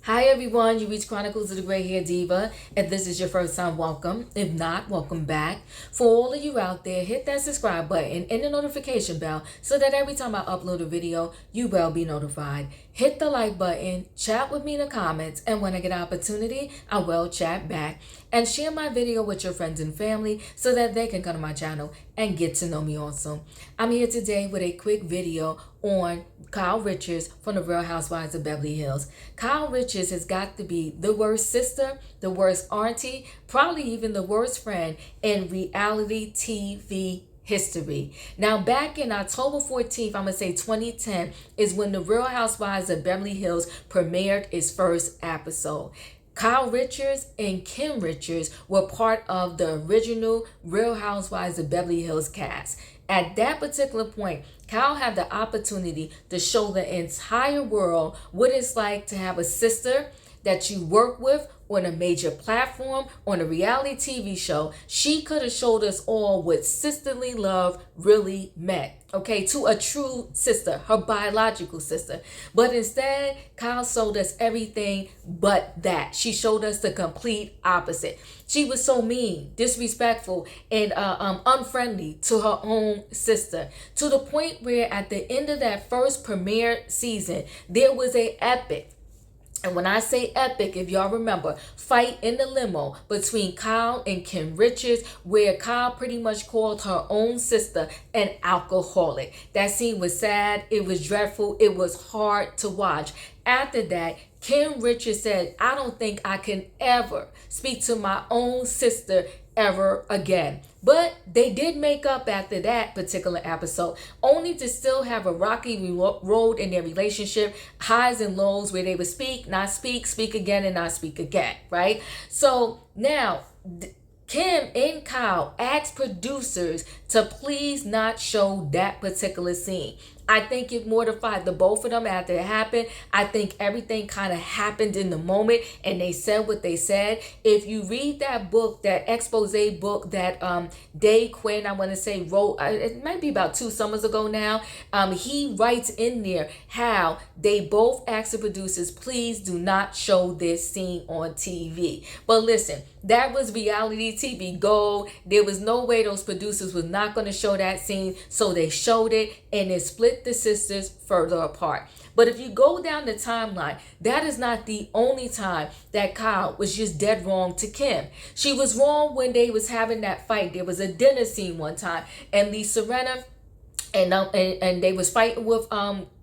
Hi everyone, you reach Chronicles of the Gray Hair Diva. If this is your first time, welcome. If not, welcome back. For all of you out there, hit that subscribe button and the notification bell so that every time I upload a video, you will be notified. Hit the like button, chat with me in the comments, and when I get an opportunity, I will chat back. And share my video with your friends and family so that they can come to my channel and get to know me also. I'm here today with a quick video on Kyle Richards from the Real Housewives of Beverly Hills. Kyle Richards has got to be the worst sister, the worst auntie, probably even the worst friend in reality TV history. Now, back in October 14th, I'm going to say 2010, is when the Real Housewives of Beverly Hills premiered its first episode. Kyle Richards and Kim Richards were part of the original Real Housewives of Beverly Hills cast. At that particular point, Kyle had the opportunity to show the entire world what it's like to have a sister that you work with on a major platform, on a reality TV show. She could have showed us all what sisterly love really meant, okay, to a true sister, her biological sister. But instead, Kyle showed us everything but that. She showed us the complete opposite. She was so mean, disrespectful, and unfriendly to her own sister, to the point where at the end of that first premiere season, there was a epic. And when I say epic, if y'all remember, fight in the limo between Kyle and Kim Richards, where Kyle pretty much called her own sister an alcoholic. That scene was sad. It was dreadful. It was hard to watch. After that, Kim Richards said, I don't think I can ever speak to my own sister ever again. But they did make up after that particular episode, only to still have a rocky road in their relationship, highs and lows where they would speak, not speak, speak again, and not speak again, right? So now, Kim and Kyle asked producers to please not show that particular scene. I think it mortified the both of them after it happened. I think everything kind of happened in the moment and they said what they said. If you read that book, that expose book that Dave Quinn, I want to say, wrote, it might be about 2 summers ago now, he writes in there how they both asked the producers, please do not show this scene on TV. But listen, that was reality TV gold. There was no way those producers was not going to show that scene, so they showed it and it split the sisters further apart. But if you go down the timeline, that is not the only time that Kyle was just dead wrong to Kim. She was wrong when they was having that fight. There was a dinner scene one time, and Lisa Rinna and they was fighting with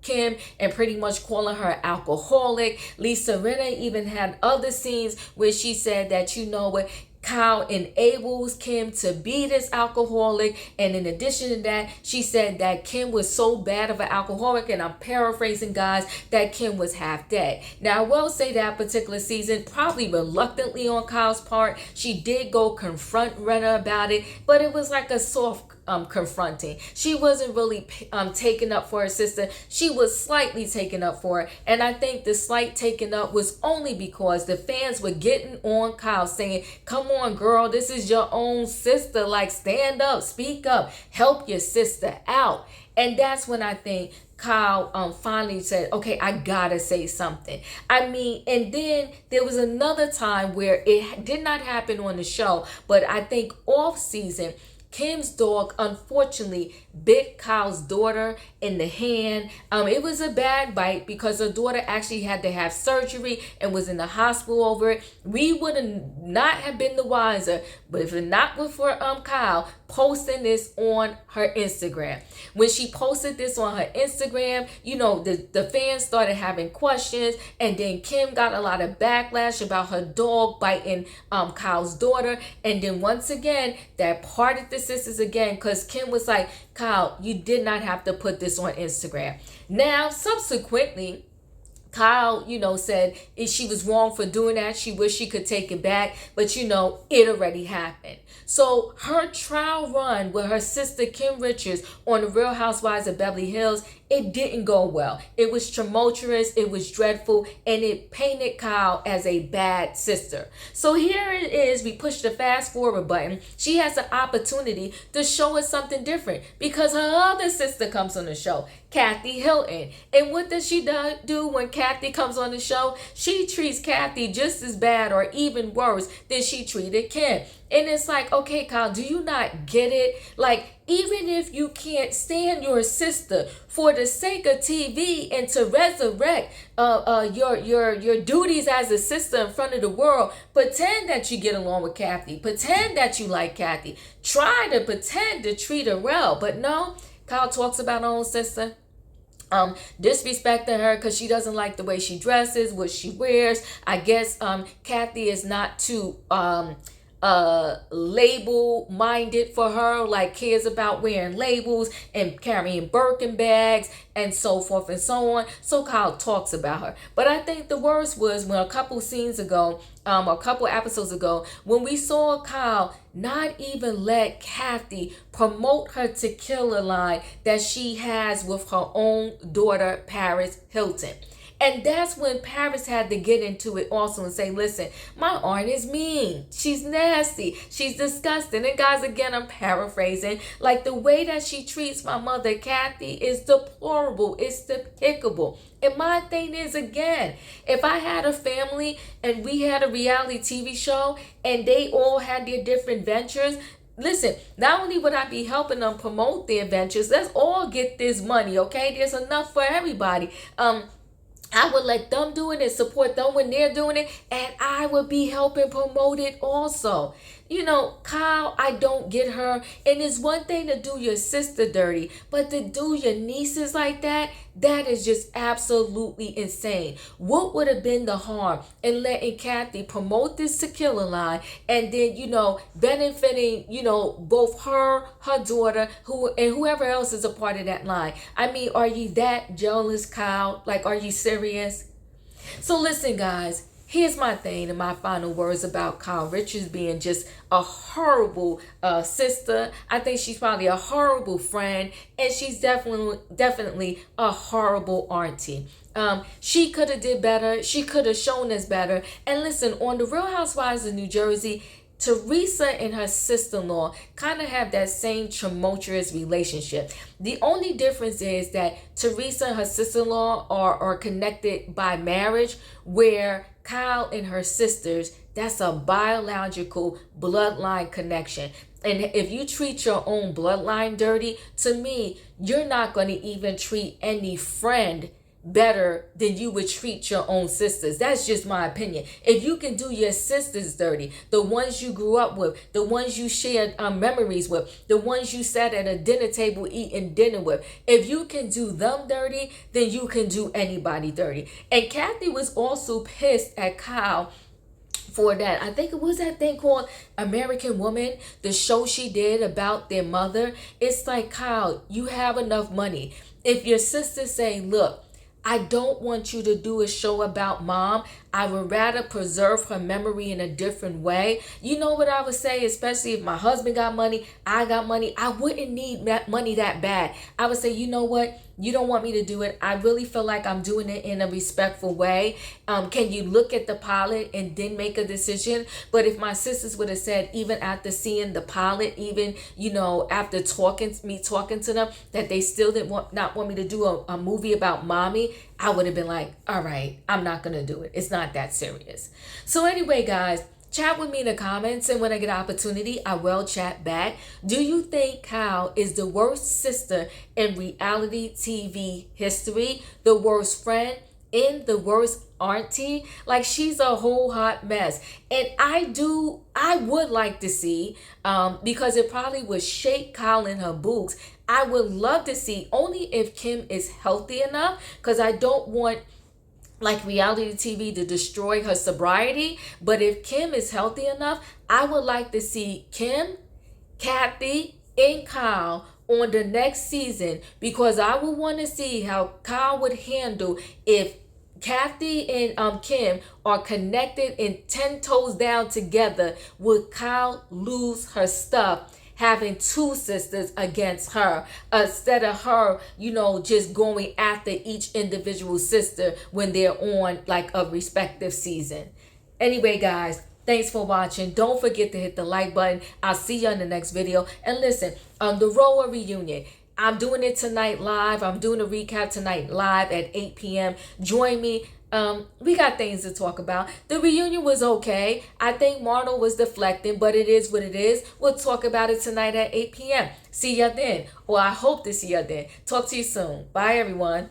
Kim and pretty much calling her alcoholic. Lisa Rinna even had other scenes where she said that, you know what, Kyle enables Kim to be this alcoholic. And in addition to that, she said that Kim was so bad of an alcoholic, and I'm paraphrasing, guys, that Kim was half dead. Now, I will say that particular season, probably reluctantly on Kyle's part, she did go confront Renner about it, but it was like a soft confronting. She wasn't really taking up for her sister. She was slightly taken up for her. And I think the slight taken up was only because the fans were getting on Kyle saying, come on, girl, this is your own sister. Like, stand up, speak up, help your sister out. And that's when I think Kyle finally said, okay, I gotta say something. I mean, and then there was another time where it did not happen on the show, but I think off season, Kim's dog unfortunately bit Kyle's daughter in the hand. It was a bad bite because her daughter actually had to have surgery and was in the hospital over it. We would not have been the wiser, but if it not were for Kyle posting this on her Instagram. When she posted this on her Instagram, you know, the fans started having questions, and then Kim got a lot of backlash about her dog biting Kyle's daughter. And then once again, that parted the sisters again, because Kim was like, Kyle, you did not have to put this on Instagram. Now, subsequently, Kyle, said she was wrong for doing that. She wished she could take it back, but it already happened. So her trial run with her sister Kim Richards on the Real Housewives of Beverly Hills it didn't go well. It was tumultuous, it was dreadful, and it painted Kyle as a bad sister. So here it is, we push the fast forward button. She has an opportunity to show us something different because her other sister comes on the show, Kathy Hilton. And what does she do when Kathy comes on the show? She treats Kathy just as bad or even worse than she treated Kim. And it's like, okay, Kyle, do you not get it? Like, even if you can't stand your sister for the sake of TV and to resurrect your duties as a sister in front of the world, pretend that you get along with Kathy. Pretend that you like Kathy. Try to pretend to treat her well. But no, Kyle talks about her own sister. Disrespecting her because she doesn't like the way she dresses, what she wears. I guess Kathy is not too label minded for her, like cares about wearing labels and carrying Birkin bags and so forth and so on. So Kyle talks about her. But I think the worst was when a couple scenes ago, a couple episodes ago, when we saw Kyle not even let Kathy promote her tequila line that she has with her own daughter, Paris Hilton. And that's when Paris had to get into it also and say, listen, my aunt is mean. She's nasty. She's disgusting. And guys, again, I'm paraphrasing. Like the way that she treats my mother, Kathy, is deplorable. It's despicable. And my thing is, again, if I had a family and we had a reality TV show and they all had their different ventures, listen, not only would I be helping them promote their ventures, let's all get this money, okay? There's enough for everybody. I would let them do it and support them when they're doing it, and I would be helping promote it also. You know, Kyle, I don't get her. And it's one thing to do your sister dirty, but to do your nieces like that is just absolutely insane. What would have been the harm in letting Kathy promote this tequila line and then, benefiting, both her daughter, and whoever else is a part of that line? I mean, are you that jealous, Kyle? Like, are you serious? So listen, guys. Here's my thing and my final words about Kyle Richards being just a horrible sister. I think she's probably a horrible friend, and she's definitely a horrible auntie. She could have did better. She could have shown us better. And listen, on The Real Housewives of New Jersey, Teresa and her sister-in-law kind of have that same tumultuous relationship. The only difference is that Teresa and her sister-in-law are connected by marriage, where Kyle and her sisters, that's a biological bloodline connection. And if you treat your own bloodline dirty, to me, you're not going to even treat any friend better than you would treat your own sisters. That's just my opinion. If you can do your sisters dirty, the ones you grew up with, the ones you shared memories with, the ones you sat at a dinner table eating dinner with, if you can do them dirty, then you can do anybody dirty. And Kathy was also pissed at Kyle for that. I think it was that thing called American Woman, the show she did about their mother. It's like, Kyle, you have enough money. If your sisters say, look, I don't want you to do a show about mom. I would rather preserve her memory in a different way. You know what I would say, especially if my husband got money, I got money. I wouldn't need that money that bad. I would say, you know what? You don't want me to do it. I really feel like I'm doing it in a respectful way. Can you look at the pilot and then make a decision? But if my sisters would have said, even after seeing the pilot, even, after talking to them, that they still not want me to do a movie about mommy, I would have been like, all right, I'm not going to do it. It's not that serious. So anyway, guys, chat with me in the comments, and when I get an opportunity, I will chat back. Do you think Kyle is the worst sister in reality TV history, the worst friend, and the worst auntie? Like, she's a whole hot mess. And I would like to see, because it probably would shake Kyle in her boots, I would love to see, only if Kim is healthy enough, because I don't want like reality TV to destroy her sobriety. But if Kim is healthy enough, I would like to see Kim, Kathy, and Kyle on the next season, because I would want to see how Kyle would handle if Kathy and Kim are connected and 10 toes down together. Would Kyle lose her stuff having two sisters against her instead of her, just going after each individual sister when they're on like a respective season. Anyway, guys, thanks for watching. Don't forget to hit the like button. I'll see you in the next video. And listen, the Roa reunion, I'm doing it tonight live. I'm doing a recap tonight live at 8 p.m. Join me. We got things to talk about. The reunion was okay. I think Marlo was deflecting, but it is what it is. We'll talk about it tonight at 8 p.m. See ya then. Or I hope to see ya then. Talk to you soon. Bye, everyone.